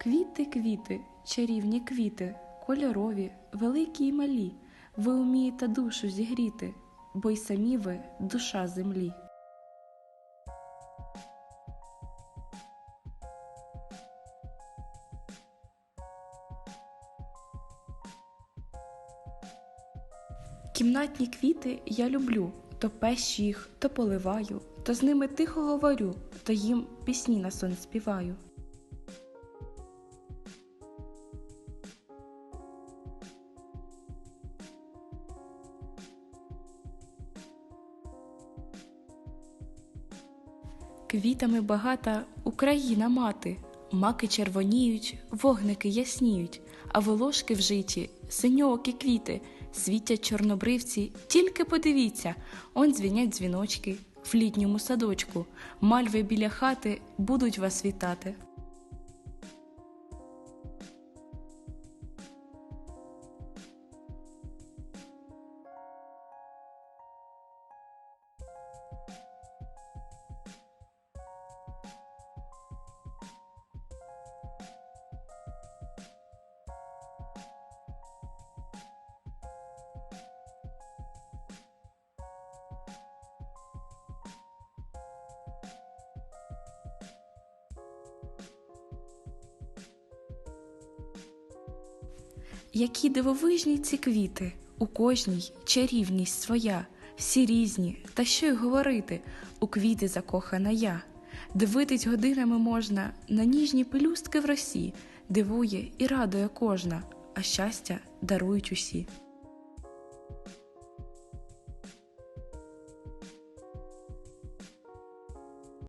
Квіти, квіти, чарівні квіти, кольорові, великі й малі, ви умієте душу зігріти, бо й самі ви душа землі. Кімнатні квіти я люблю, то пещу їх, то поливаю, то з ними тихо говорю, то їм пісні на сон співаю. Квітами багата Україна мати, маки червоніють, вогники ясніють, а волошки в житі, синьоокі квіти, світять чорнобривці, тільки подивіться, он дзвінять дзвіночки в літньому садочку, мальви біля хати будуть вас вітати. Які дивовижні ці квіти, у кожній чарівність своя, всі різні, та що й говорити, у квіти закохана я. Дивитись годинами можна на ніжні пелюстки в росі, дивує і радує кожна, а щастя дарують усі.